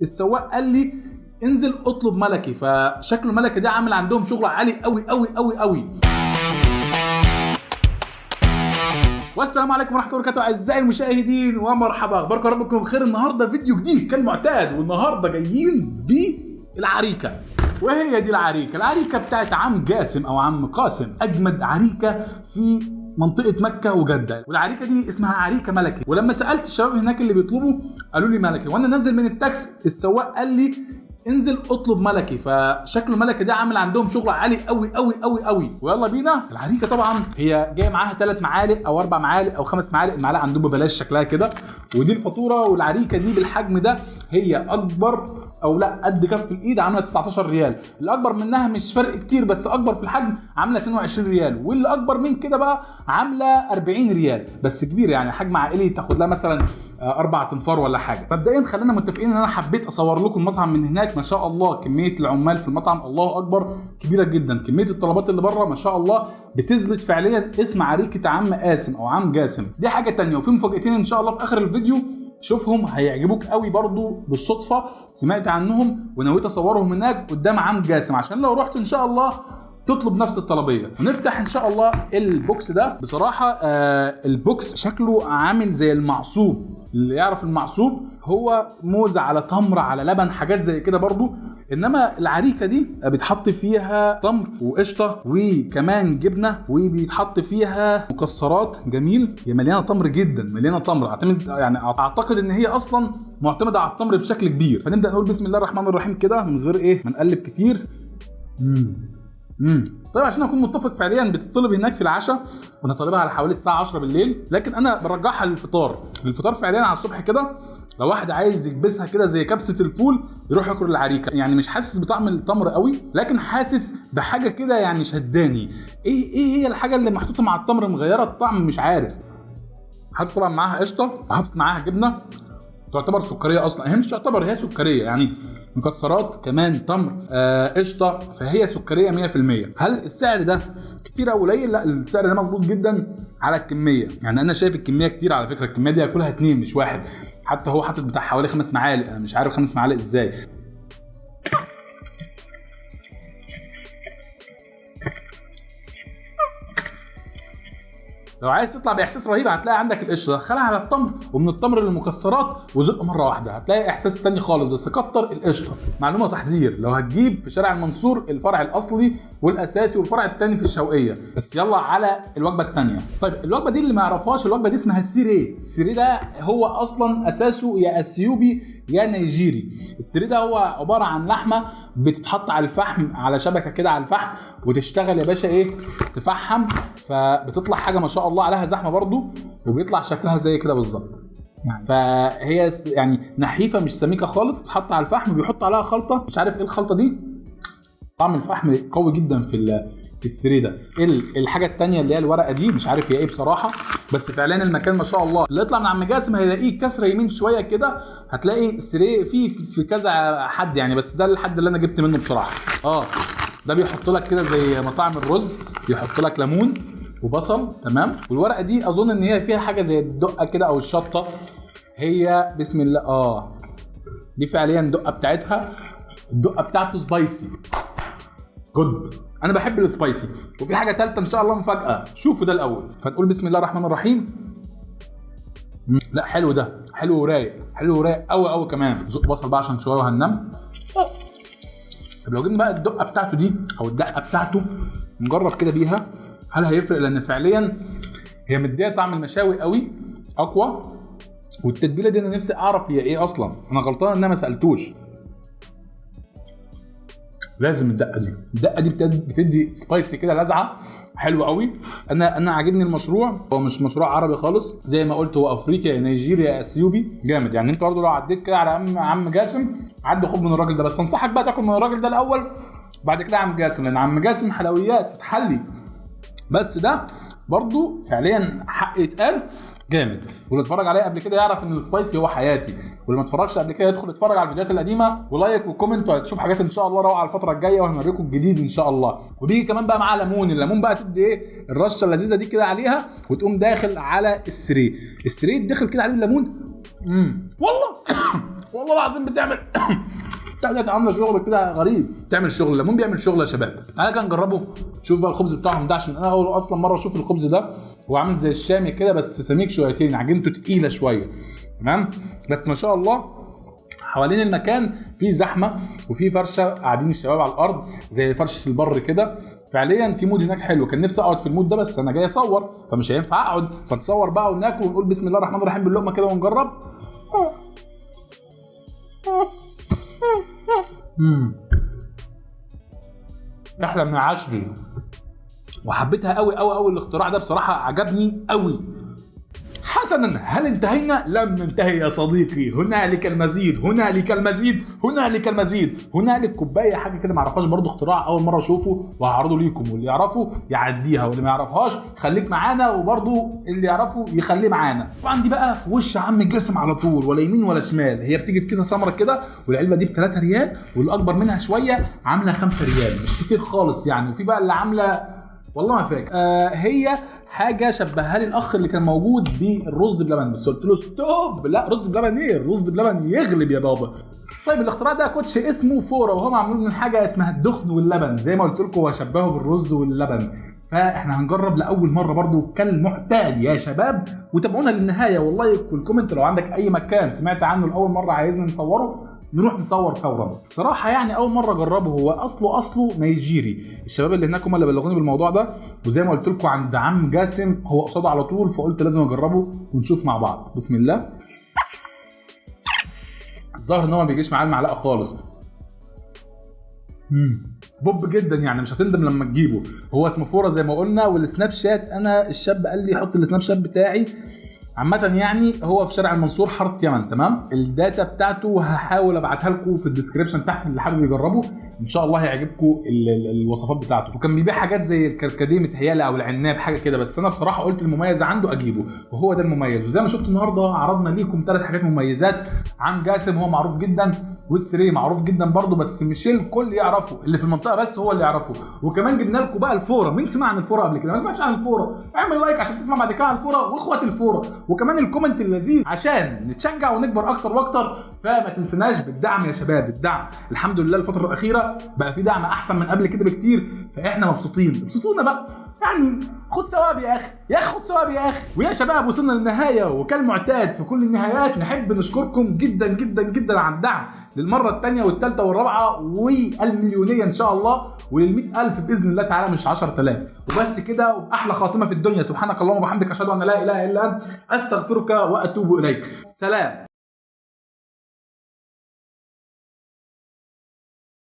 السواق قال لي انزل اطلب ملكي، فشكله الملكي ده عامل عندهم شغل عالي قوي قوي قوي قوي. والسلام عليكم ورحمه الله وبركاته اعزائي المشاهدين، ومرحبا، اخباركم؟ رب تكونوا بخير. النهارده فيديو جديد كالمعتاد، والنهارده جايين بالعريكه. وهي دي العريكه بتاعت عم جاسم او عم قاسم، اجمد عريكه في منطقه مكه وجده. والعريكه دي اسمها عريكه ملكي. ولما سالت الشباب هناك اللي بيطلبوا قالوا لي ملكي، وانا نازل من التاكس السواق قال لي انزل اطلب ملكي، فشكله الملكي ده عامل عندهم شغل عالي قوي قوي قوي قوي. ويلا بينا. العريكه طبعا هي جايه معاها 3 معالق او 4 معالق او 5 معالق. المعلقه عندهم ببلاش شكلها كده، ودي الفاتوره. والعريكه دي بالحجم ده هي اكبر او لا قد كف الايد، عامله 19 ريال. الاكبر منها مش فرق كتير، بس اكبر في الحجم عامله 22 ريال، واللي اكبر من كده بقى عامله 40 ريال، بس كبير يعني حجم عائلي تاخد لها مثلا 4 تنفار ولا حاجه. مبدئيا خلينا متفقين ان انا حبيت اصور لكم المطعم من هناك. ما شاء الله كميه العمال في المطعم الله اكبر كبيره جدا، كميه الطلبات اللي بره ما شاء الله بتثبت فعليا اسم عريكه عم قاسم او عم جاسم. دي حاجه تانية. وفي مفاجاتين ان شاء الله في اخر الفيديو، شوفهم هيعجبوك قوي. برضو بالصدفه سمعت عنهم ونويت اصورهم هناك قدام عم جاسم، عشان لو رحت ان شاء الله تطلب نفس الطلبيه. ونفتح ان شاء الله البوكس ده. بصراحه البوكس شكله عامل زي المعصوب. اللي يعرف المعصوب هو موز على تمر على لبن، حاجات زي كده برضو. انما العريكه دي بيتحط فيها تمر وقشطه وكمان جبنه، وبيتحط فيها مكسرات. جميل. هي مليانه تمر جدا، مليانه تمر. اعتقد ان هي اصلا معتمده على التمر بشكل كبير. فنبدا نقول بسم الله الرحمن الرحيم كده من غير ما نقلب كتير. طيب عشان اكون متفق، فعليا بتطلب هناك في العشاء، وانا طالبها على حوالي الساعه 10 بالليل، لكن انا برجعها للفطار فعليا على الصبح كده. لو واحد عايز يكبسها كده زي كبسه الفول يروح ياكل العريكه. يعني مش حاسس بطعم التمر قوي، لكن حاسس بحاجه كده يعني شداني. ايه هي الحاجه اللي محطوطه مع التمر مغيره الطعم؟ مش عارف. حاطط طبعا معاها قشطه، وحاطط معاها جبنه تعتبر سكريه اصلا. هي مش تعتبر، هي سكريه يعني. مكسرات كمان تمر قشطه، فهي سكريه 100%. هل السعر ده كتير او قليل؟ لا، السعر ده مظبوط جدا على الكميه. يعني انا شايف الكميه كتير على فكره. الكميه دي هاكلها 2 مش 1. حتى هو حاطط بتاع حوالي 5 معالق. انا مش عارف 5 معالق ازاي. لو عايز تطلع باحساس رهيب هتلاقي عندك القشطه، دخلها على التمر، ومن التمر للمكسرات وزق مره واحده، هتلاقي احساس تاني خالص. بس كتر القشطه. معلومه تحذير، لو هتجيب في شارع المنصور الفرع الاصلي والاساسي والفرع الثاني في الشوقيه. بس يلا على الوجبه الثانيه. طيب الوجبه دي اللي ما يعرفهاش، الوجبه دي اسمها السيري. السيري ده هو اصلا اساسه يا اثيوبي يا نيجيري. السيري ده هو عباره عن لحمه بتتحط على الفحم، على شبكه كده على الفحم، وتشتغل يا باشا تفحم. فبتطلع حاجه ما شاء الله عليها زحمه برضو، وبيطلع شكلها زي كده بالظبط. فهي يعني نحيفه مش سميكه خالص، تتحط على الفحم. بيحط عليها خلطه مش عارف ايه الخلطه دي. طعم الفحم قوي جدا في السيري ده. الحاجه الثانيه اللي هي الورقه دي مش عارف هي ايه بصراحه، بس فعلا المكان ما شاء الله. اللي يطلع من عم جاسم هيلاقيه كسره يمين شويه كده، هتلاقي السيري في كذا حد يعني، بس ده الحد اللي انا جبت منه بصراحه. ده بيحط لك كده زي مطاعم الرز، بيحط لك ليمون وبصل. تمام. والورقه دي اظن ان هي فيها حاجه زي الدقه كده او الشطه. هي بسم الله دي فعليا الدقه بتاعتها. الدقه بتاعته سبايسي جود. انا بحب السبايسي. وفي حاجه ثالثه ان شاء الله مفاجاه، شوفوا ده الاول. فنقول بسم الله الرحمن الرحيم. لا حلو، ده حلو ورايق، حلو ورايق قوي قوي كمان. زق بصل بقى عشان شويه وهننام. طب لو جبنا بقى الدقه بتاعته دي او الدقه بتاعته نجرب كده بيها، هل هيفرق؟ لان فعليا هي مديه طعم المشاوي قوي اقوى. والتتبيله دي انا نفسي اعرف هي ايه اصلا. انا غلطان ان انا ما سالتوش. لازم الدقه دي بتدي سبايسي كده، لذعه حلوه قوي. انا عاجبني المشروع. هو مش مشروع عربي خالص زي ما قلت، هو افريقيا نيجيريا اثيوبي. جامد. يعني انت برضه لو عديت كده على عم جاسم عدي خد من الراجل ده، بس انصحك بقى تاكل من الراجل ده الاول بعد كده عم جاسم، لان عم جاسم حلويات تحلي. بس ده برضه فعليا حق يتقال جامد. واللي اتفرج عليه قبل كده يعرف ان السبايسي هو حياتي، واللي ما اتفرجش قبل كده يدخل يتفرج على الفيديوهات القديمه ولايك وكومنت، وهتشوف حاجات ان شاء الله روعه الفتره الجايه، وهنوريكم الجديد ان شاء الله. وبيجي كمان بقى معاه ليمون. الليمون بقى تدي الرشه اللذيذه دي كده عليها، وتقوم داخل على السري. السري داخل كده عليه الليمون والله والله العظيم بتعمل بتاعت عامله شغل كده غريب، بتعمل شغل. الليمون بيعمل شغل يا شباب. تعالى كده نجربه. شوف بقى الخبز بتاعهم ده، عشان انا اصلا مره اشوف الخبز ده. هو عامل زي الشامي كده بس سميك شويتين، عجينته تقيله شويه، تمام. بس ما شاء الله حوالين المكان في زحمه وفي فرشه قاعدين الشباب على الارض زي فرشه البر كده. فعليا في مود هناك حلو. كان نفسي اقعد في المود ده بس انا جاي اصور فمش هينفع اقعد، فنصور بقى وناكل ونقول بسم الله الرحمن الرحيم باللقمه كده ونجرب. احلى من العشري وحبيتها قوي قوي قوي. الاختراع ده بصراحه عجبني قوي. حسنا، هل انتهينا؟ لم ننتهي يا صديقي. هنالك المزيد، هنالك المزيد، هنالك المزيد. هنالك كوبايه حاجه كده ما اعرفهاش برضو، اختراع اول مره اشوفه وهعرضه ليكم، واللي يعرفه يعديها واللي ما يعرفهاش خليك معانا، وبرضو اللي يعرفه يخليه معانا. طبعا دي بقى في وش عم جاسم على طول، ولا يمين ولا شمال. هي بتيجي في كيسه سمره كده، والعلبه دي ب3 ريال، والاكبر منها شويه عامله 5 ريال، مش كتير خالص يعني. وفي بقى اللي عامله والله ما فاكر. هي حاجه شبهها لي الاخ اللي كان موجود بالرز بلبن، بس قلت له ستوب، لا رز بلبن ايه؟ الرز بلبن يغلب يا بابا. طيب الاختراع ده كوتش اسمه فورا، وهو معمول من حاجه اسمها الدخن واللبن. زي ما قلت لكم هو شبهه بالرز واللبن. فاحنا هنجرب لاول مره برضو كالمعتاد يا شباب، وتابعونا للنهايه. والله والكومنت لو عندك اي مكان سمعت عنه لاول مره عايزنا نصوره نروح نصور فورا. بصراحه يعني اول مره اجربه. هو اصله نيجيري. الشباب اللي هناك هم اللي بلغوني بالموضوع ده، وزي ما قلت لكم عند عم جاسم هو قصاده على طول، فقلت لازم اجربه ونشوف مع بعض. بسم الله. الظاهر ان هو ما بيجيش معاه المعلقه خالص. بوب جدا يعني، مش هتندم لما تجيبه. هو اسمه فورا زي ما قلنا. والسناب شات انا الشاب قال لي حط السناب شات بتاعي. عامة يعني هو في شارع المنصور حارة يمن، تمام. الداتا بتاعته هحاول ابعتها لكم في الديسكريبشن تحت، اللي حابب يجربه ان شاء الله هيعجبكم الوصفات بتاعته. وكان بيبيع حاجات زي الكركديه متهيالي او العناب حاجه كده، بس انا بصراحه قلت المميز عنده اجيبه، وهو ده المميز. وزي ما شفتوا النهارده عرضنا ليكم 3 حاجات مميزات. عم جاسم هو معروف جدا، والسري معروف جدا برضه، بس مش الكل يعرفه، اللي في المنطقه بس هو اللي يعرفه. وكمان جبنا لكم بقى الفورا. مين سمع عن الفورا قبل كده؟ ما سمعتش عن الفورا؟ اعمل لايك عشان تسمع بعد كده عن الفورا واخوات الفورا، وكمان الكومنت اللذيذ عشان نتشجع ونكبر اكتر واكتر. فما تنسناش بالدعم يا شباب. الدعم الحمد لله الفتره الاخيره بقى في دعم احسن من قبل كده بكتير، فاحنا مبسوطين. ابسطونا بقى يعني، خد ثواب يا اخي، يا اخي خد ثواب يا اخي. ويا شباب وصلنا للنهايه، وكالمعتاد في كل النهايات نحب نشكركم جدا جدا جدا على الدعم للمره الثانيه والثالثه والرابعه والمليونيه ان شاء الله، ول100,000 باذن الله تعالى، مش 10,000. وبس كده، وباحلى خاتمه في الدنيا. سبحانك اللهم وبحمدك، اشهد ان لا اله الا انت، استغفرك واتوب اليك. سلام.